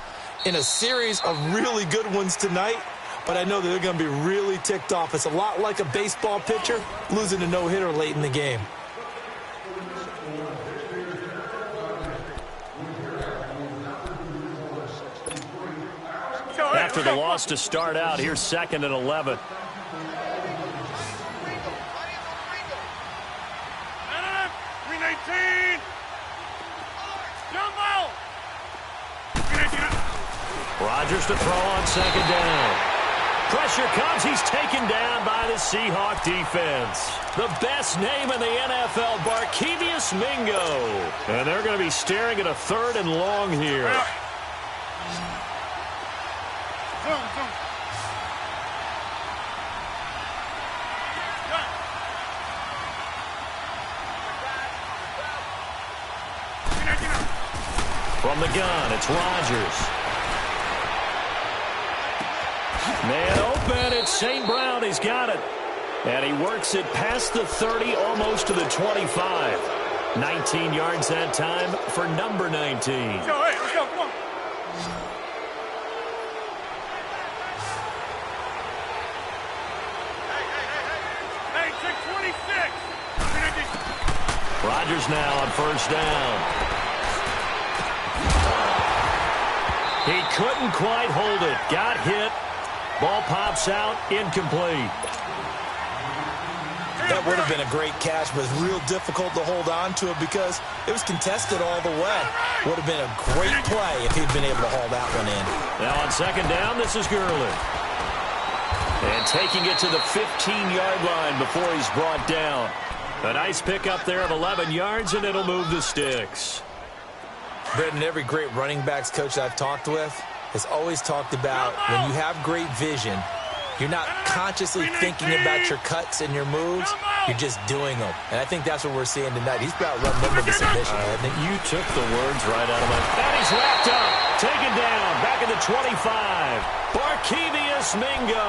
in a series of really good ones tonight. But I know that they're going to be really ticked off. It's a lot like a baseball pitcher losing a no-hitter late in the game. After the loss to start out, here's 2nd and 11. Green 18. Jumbo. Rodgers to throw on 2nd down. Pressure comes. He's taken down by the Seahawk defense. The best name in the NFL, Barkevious Mingo. And they're going to be staring at a 3rd and long here. From the gun, it's Rodgers. Man open, it's St. Brown. He's got it. And he works it past the 30, almost to the 25. 19 yards that time for number 19. Let's go, hey, let's go, come on. Hey, 626. Rodgers now on 1st down. He couldn't quite hold it. Got hit. Ball pops out, incomplete. That would have been a great catch, but it's real difficult to hold on to it because it was contested all the way. Would have been a great play if he'd been able to haul that one in. Now on 2nd down, this is Gurley. And taking it to the 15-yard line before he's brought down. A nice pickup there of 11 yards, and it'll move the sticks. Brendan, every great running backs coach that I've talked with has always talked about when you have great vision, you're not consciously thinking about your cuts and your moves. You're just doing them. And I think that's what we're seeing tonight. He's about run them to submission. I think you took the words right out of my mouth. And he's wrapped up. Taken down. Back at the 25. Barkevious Mingo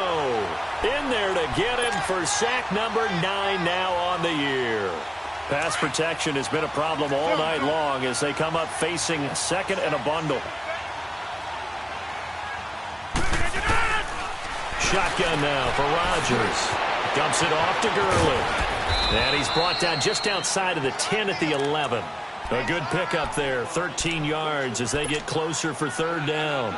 in there to get him for sack number 9 now on the year. Pass protection has been a problem all night long as they come up facing 2nd and a bundle. Shotgun now for Rodgers. Dumps it off to Gurley. And he's brought down just outside of the 10 at the 11. A good pickup there, 13 yards as they get closer for 3rd down.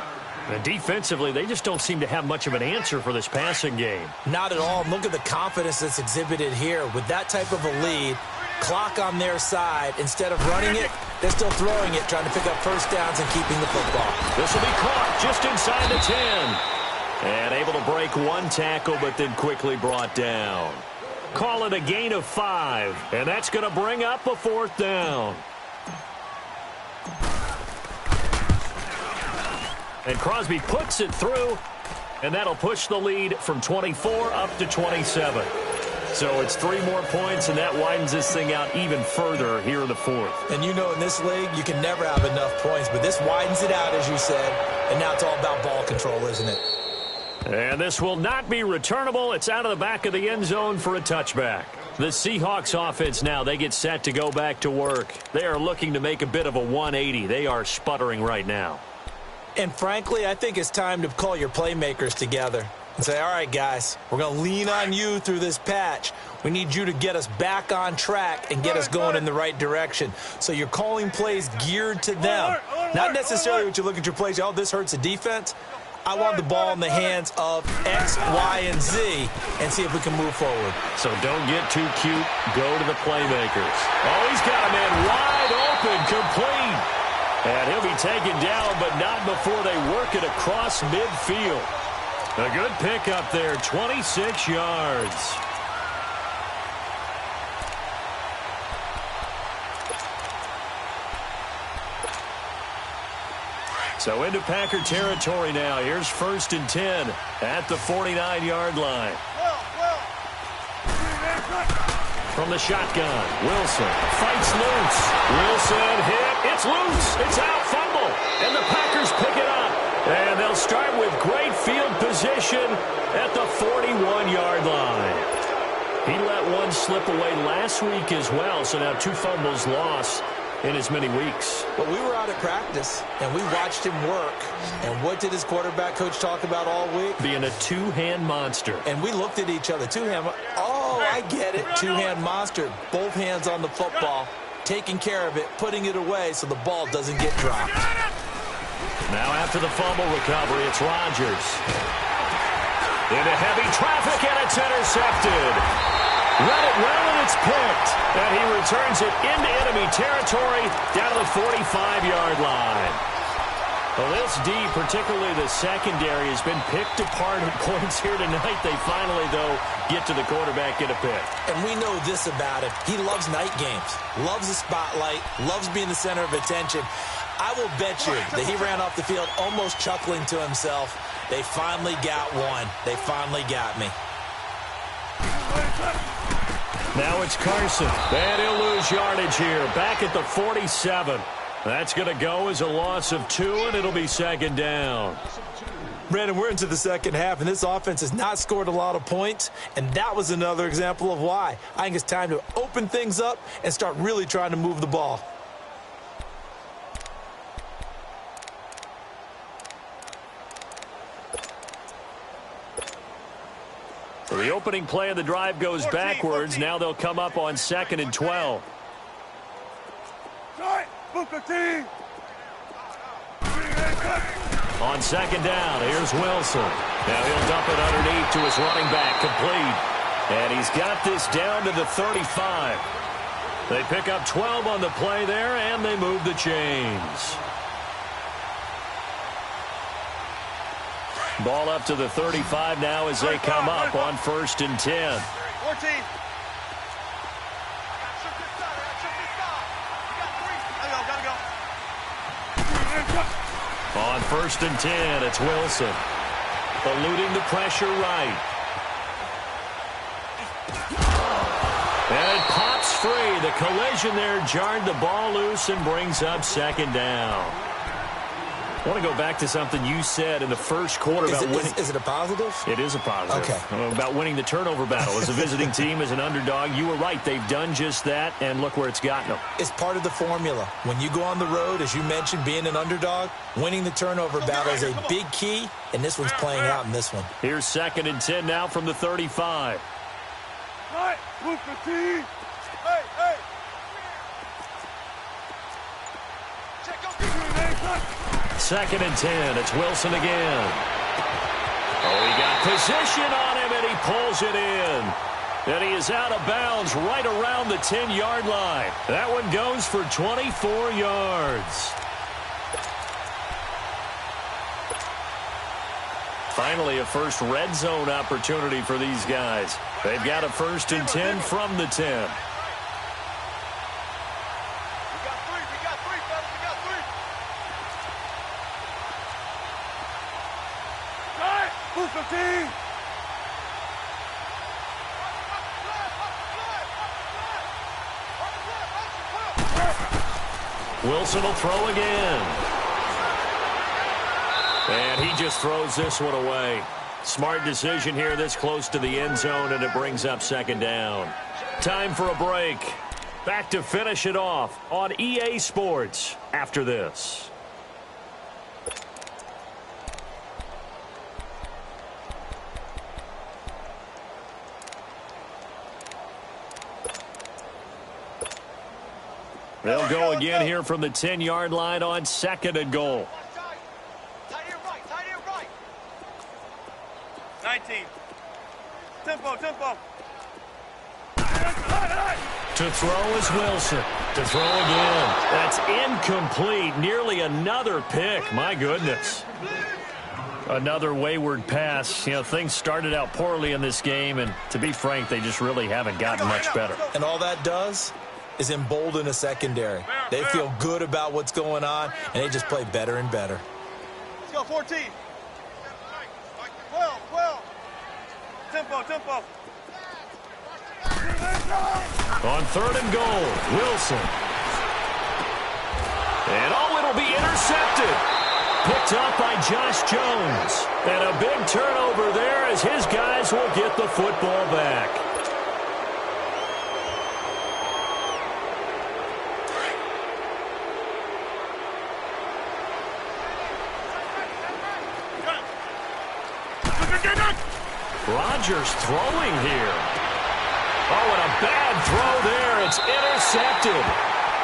And defensively, they just don't seem to have much of an answer for this passing game. Not at all. Look at the confidence that's exhibited here. With that type of a lead, clock on their side, instead of running it, they're still throwing it, trying to pick up 1st downs and keeping the football. This will be caught just inside the 10. And able to break one tackle, but then quickly brought down. Call it a gain of 5, and that's going to bring up a 4th down. And Crosby puts it through, and that'll push the lead from 24 up to 27. So it's 3 more points, and that widens this thing out even further here in the fourth. And you know in this league, you can never have enough points, but this widens it out, as you said, and now it's all about ball control, isn't it? And this will not be returnable. It's out of the back of the end zone for a touchback. The Seahawks offense now, they get set to go back to work. They are looking to make a bit of a 180. They are sputtering right now. And frankly, I think it's time to call your playmakers together and say, all right, guys, we're going to lean on you through this patch. We need you to get us back on track and get us going in the right direction. So you're calling plays geared to them. Not necessarily what you look at your plays, oh, this hurts the defense. I want the ball in the hands of X, Y, and Z and see if we can move forward. So don't get too cute. Go to the playmakers. Oh, he's got a man wide open, complete. And he'll be taken down, but not before they work it across midfield. A good pickup there, 26 yards. So into Packer territory now. Here's 1st and 10 at the 49-yard line. From the shotgun, Wilson fights loose. Wilson hit. It's loose. It's out. Fumble. And the Packers pick it up. And they'll start with great field position at the 41-yard line. He let one slip away last week as well, so now 2 fumbles lost in as many weeks. But we were out at practice, and we watched him work. And what did his quarterback coach talk about all week? Being a 2-hand monster. And we looked at each other. 2-hand. Oh, I get it. 2-hand monster. Both hands on the football, taking care of it, putting it away so the ball doesn't get dropped. Now after the fumble recovery, it's Rodgers. Into heavy traffic, and it's intercepted. Read it well, and it's picked. And he returns it into enemy territory down to the 45-yard line. Well, this D, particularly the secondary, has been picked apart at points here tonight. They finally, though, get to the quarterback, get a pick. And we know this about him. He loves night games, loves the spotlight, loves being the center of attention. I will bet you that he ran off the field almost chuckling to himself. They finally got one. They finally got me. Now it's Carson. And he'll lose yardage here. Back at the 47. That's going to go as a loss of 2, and it'll be 2nd down. Brandon, we're into the second half, and this offense has not scored a lot of points, and that was another example of why. I think it's time to open things up and start really trying to move the ball. So the opening play of the drive goes backwards. Now they'll come up on 2nd and 12. On 2nd down, here's Wilson. Now he'll dump it underneath to his running back, complete. And he's got this down to the 35. They pick up 12 on the play there, and they move the chains. Ball up to the 35 now as they come up on 1st and 10. 14. On 1st and 10, it's Wilson. Eluding the pressure right. And it pops free. The collision there jarred the ball loose and brings up 2nd down. I want to go back to something you said in the first quarter about winning. Is it a positive? It is a positive. Okay. About winning the turnover battle as a visiting team, as an underdog. You were right. They've done just that, and look where it's gotten them. It's part of the formula. When you go on the road, as you mentioned, being an underdog, winning the turnover battle is a big key, and this one's playing out in this one. Here's 2nd and 10 now from the 35. Right, move the team. Hey, hey. Check up. 2nd and 10. It's Wilson again. Oh, he got position on him, and he pulls it in. And he is out of bounds right around the 10-yard line. That one goes for 24 yards. Finally, a first red zone opportunity for these guys. They've got a 1st and 10 from the 10. Wilson will throw again. And he just throws this one away. Smart decision here this close to the end zone, and it brings up second down. Time for a break. Back to finish it off on EA Sports after this. They'll go again here from the 10-yard line on 2nd and goal. Tight here right. 19. Tempo. To throw is Wilson. To throw again. That's incomplete. Nearly another pick. My goodness. Another wayward pass. You know, things started out poorly in this game, and to be frank, they just really haven't gotten much better. And all that does is embolden a secondary. They feel good about what's going on, and they just play better and better. Let's go, 14. 12. Tempo. On 3rd and goal, Wilson. And it'll be intercepted. Picked up by Josh Jones. And a big turnover there as his guys will get the football back. Rodgers throwing here. Oh, and a bad throw there. It's intercepted.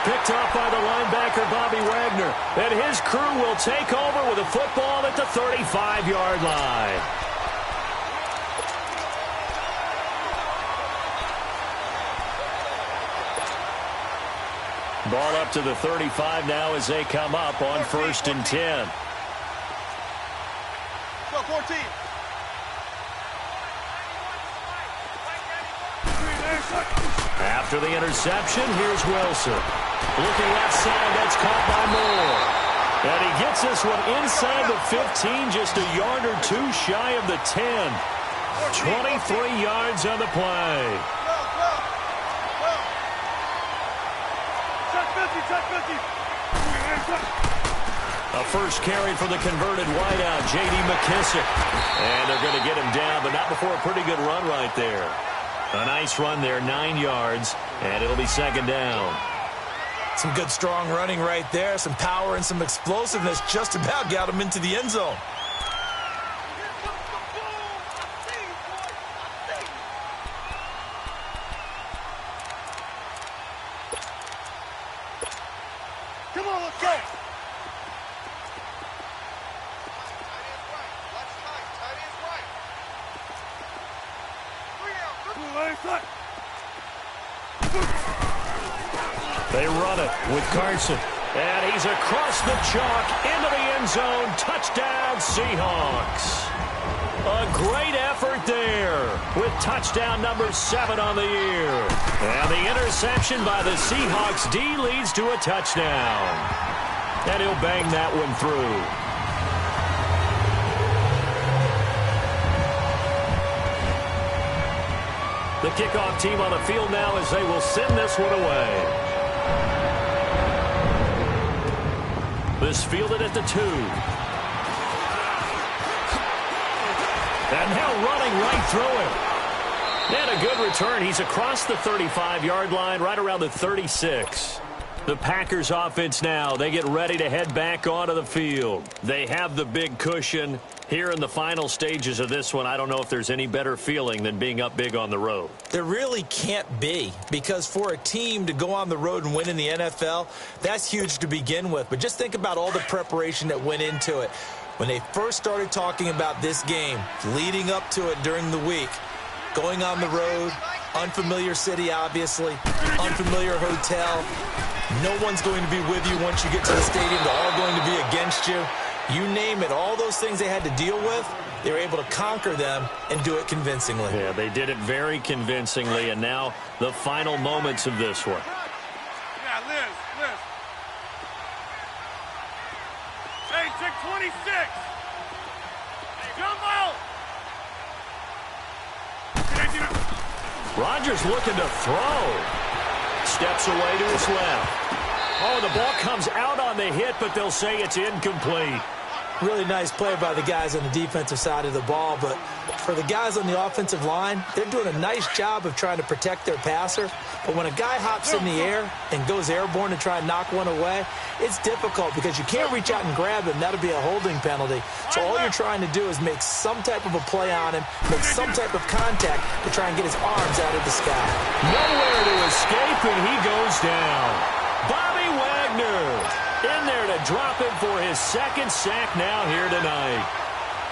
Picked off by the linebacker, Bobby Wagner. And his crew will take over with a football at the 35-yard line. Ball up to the 35 now as they come up on 1st and 10. Go, 14. After the interception, here's Wilson. Looking left side, that's caught by Moore. And he gets this one inside the 15, just a yard or two shy of the 10. 23 yards on the play. Check 50. A first carry for the converted wideout, J.D. McKissick. And they're going to get him down, but not before a pretty good run right there. A nice run there, 9 yards, and it'll be 2nd down. Some good, strong running right there. Some power and some explosiveness just about got him into the end zone. Come on, let's go. They run it with Carson. And he's across the chalk into the end zone. Touchdown, Seahawks. A great effort there with touchdown number 7 on the year. And the interception by the Seahawks D leads to a touchdown. And he'll bang that one through. The kickoff team on the field now as they will send this one away. This fielded at the 2. And now running right through him. And a good return. He's across the 35-yard line, right around the 36. The Packers offense now, they get ready to head back onto the field. They have the big cushion. Here in the final stages of this one, I don't know if there's any better feeling than being up big on the road. There really can't be, because for a team to go on the road and win in the NFL, that's huge to begin with. But just think about all the preparation that went into it. When they first started talking about this game, leading up to it during the week, going on the road, unfamiliar city, obviously, unfamiliar hotel. No one's going to be with you once you get to the stadium. They're all going to be against you. You name it, all those things they had to deal with, they were able to conquer them and do it convincingly. Yeah, they did it very convincingly, and now the final moments of this one. Yeah, Liz. Hey, check 26. Jump out. Rodgers looking to throw. Steps away to his left. Oh, the ball comes out on the hit, but they'll say it's incomplete. Really nice play by the guys on the defensive side of the ball, but for the guys on the offensive line, they're doing a nice job of trying to protect their passer. But when a guy hops in the air and goes airborne to try and knock one away, it's difficult because you can't reach out and grab him. That'll be a holding penalty. So all you're trying to do is make some type of a play on him, make some type of contact to try and get his arms out of the sky. Nowhere to escape, and he goes down. Bobby Wagner in there to drop him for his second sack now here tonight.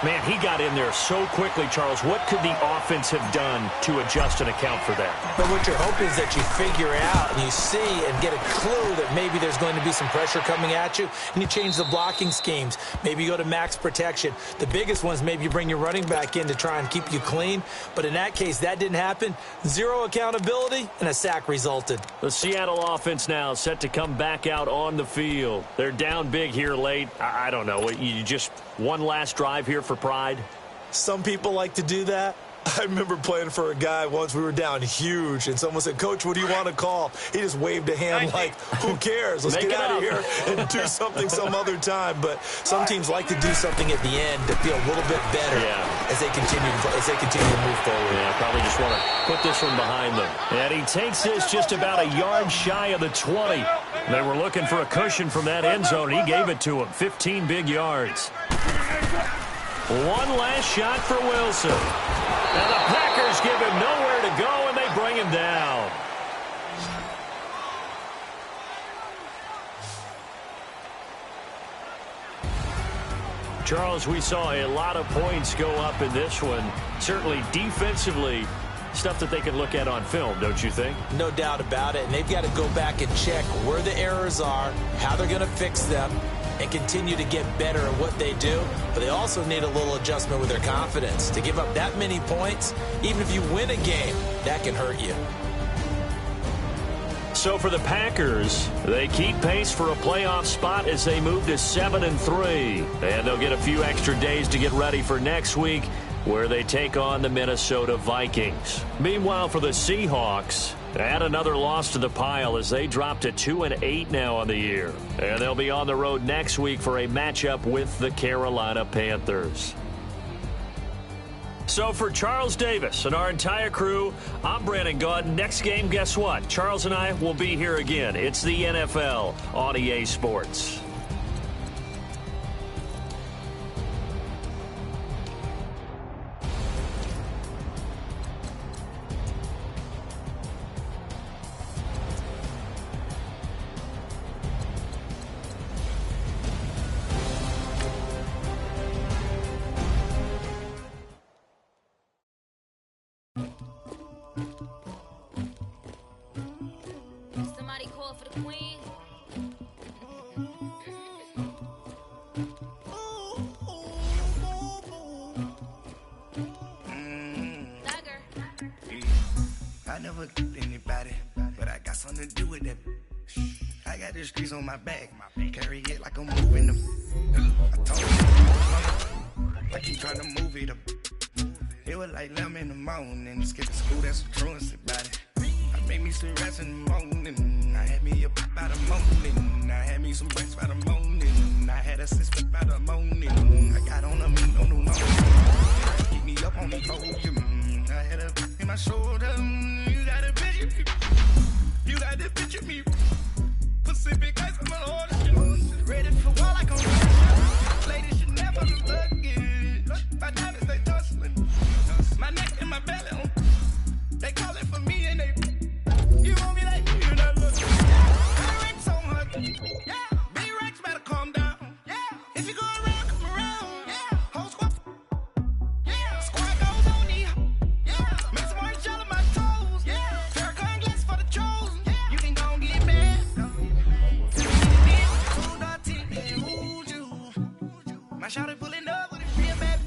Man, he got in there so quickly, Charles. What could the offense have done to adjust and account for that? But what you're hoping is that you figure out and you see and get a clue that maybe there's going to be some pressure coming at you, and you change the blocking schemes. Maybe you go to max protection. The biggest one is maybe you bring your running back in to try and keep you clean. But in that case, that didn't happen. Zero accountability, and a sack resulted. The Seattle offense now set to come back out on the field. They're down big here late. I don't know. You just one last drive here for pride? Some people like to do that. I remember playing for a guy once. We were down huge, and someone said, "Coach, what do you want to call?" He just waved a hand like, who cares? Let's get out of here and do something some other time. But some teams like to do something at the end to feel a little bit better as they continue to move forward. Yeah, probably just want to put this one behind them. And he takes this just about a yard shy of the 20. They were looking for a cushion from that end zone. He gave it to him. 15 big yards. One last shot for Wilson. And the Packers give him nowhere to go, and they bring him down. Charles, we saw a lot of points go up in this one. Certainly defensively, stuff that they can look at on film, don't you think? No doubt about it. And they've got to go back and check where the errors are, how they're going to fix them, and continue to get better at what they do. But they also need a little adjustment with their confidence. To give up that many points, even if you win a game, that can hurt you. So for the Packers, they keep pace for a playoff spot as they move to 7-3. And they'll get a few extra days to get ready for next week, where they take on the Minnesota Vikings. Meanwhile, for the Seahawks, add another loss to the pile as they drop to 2-8 now on the year. And they'll be on the road next week for a matchup with the Carolina Panthers. So for Charles Davis and our entire crew, I'm Brandon Gaudin. Next game, guess what? Charles and I will be here again. It's the NFL on EA Sports. Somebody call for the queen. I never did anybody, but I got something to do with that. I got the streets on my back, carry it like I'm moving them. I told you, I keep trying to move it up. It was like 11 in the morning, skipping school, that's a truancy about it. I made me some rest in the morning, I had me up by the morning, I had me some rest by the morning, I had a sister by the morning, I got on a meat on the morning, keep me up on the podium, I had a in my shoulder, you got a picture me, you got the picture me, Pacific ice on my order, ready for war like I'm Russia, ladies should never be lucky, my diamonds they tussling, my neck and my belly on, they call it for me and they, you want me like me, you're not looking, B-Rex on her, B-Rex better calm down, if you go around, come around, whole squad, squad goes on me, make some orange gel on my toes, Farrakhan glass for the chosen, you can go and get mad, my shawty pulling up with a real bad,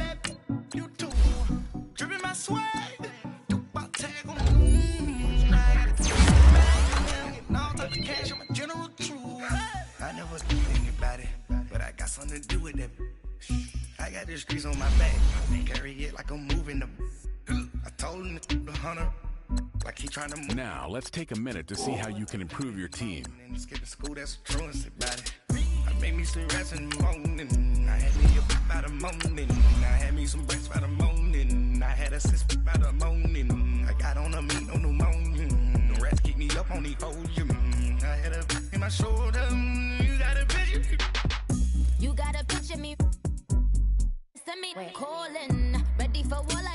you too, dripping my swag, Tupac tag on the moon, I got it, getting all type of cash on my general truth, I never did anybody, but I got something to do with that, I got the streets on my back, carry it like I'm moving them, I told him to 100, Like he trying to move. Now, let's take a minute to see how you can improve your team. And skipping school, that's truancy about it. I made me some rest in the morning. I had me a book by the morning. I had me some breakfast by the morning. I had a sister by the morning. I got on a meat, no pneumonia. The rats keep me up on the podium. I had a in my shoulder. You got a picture. You got a picture me. Send me calling. Ready for what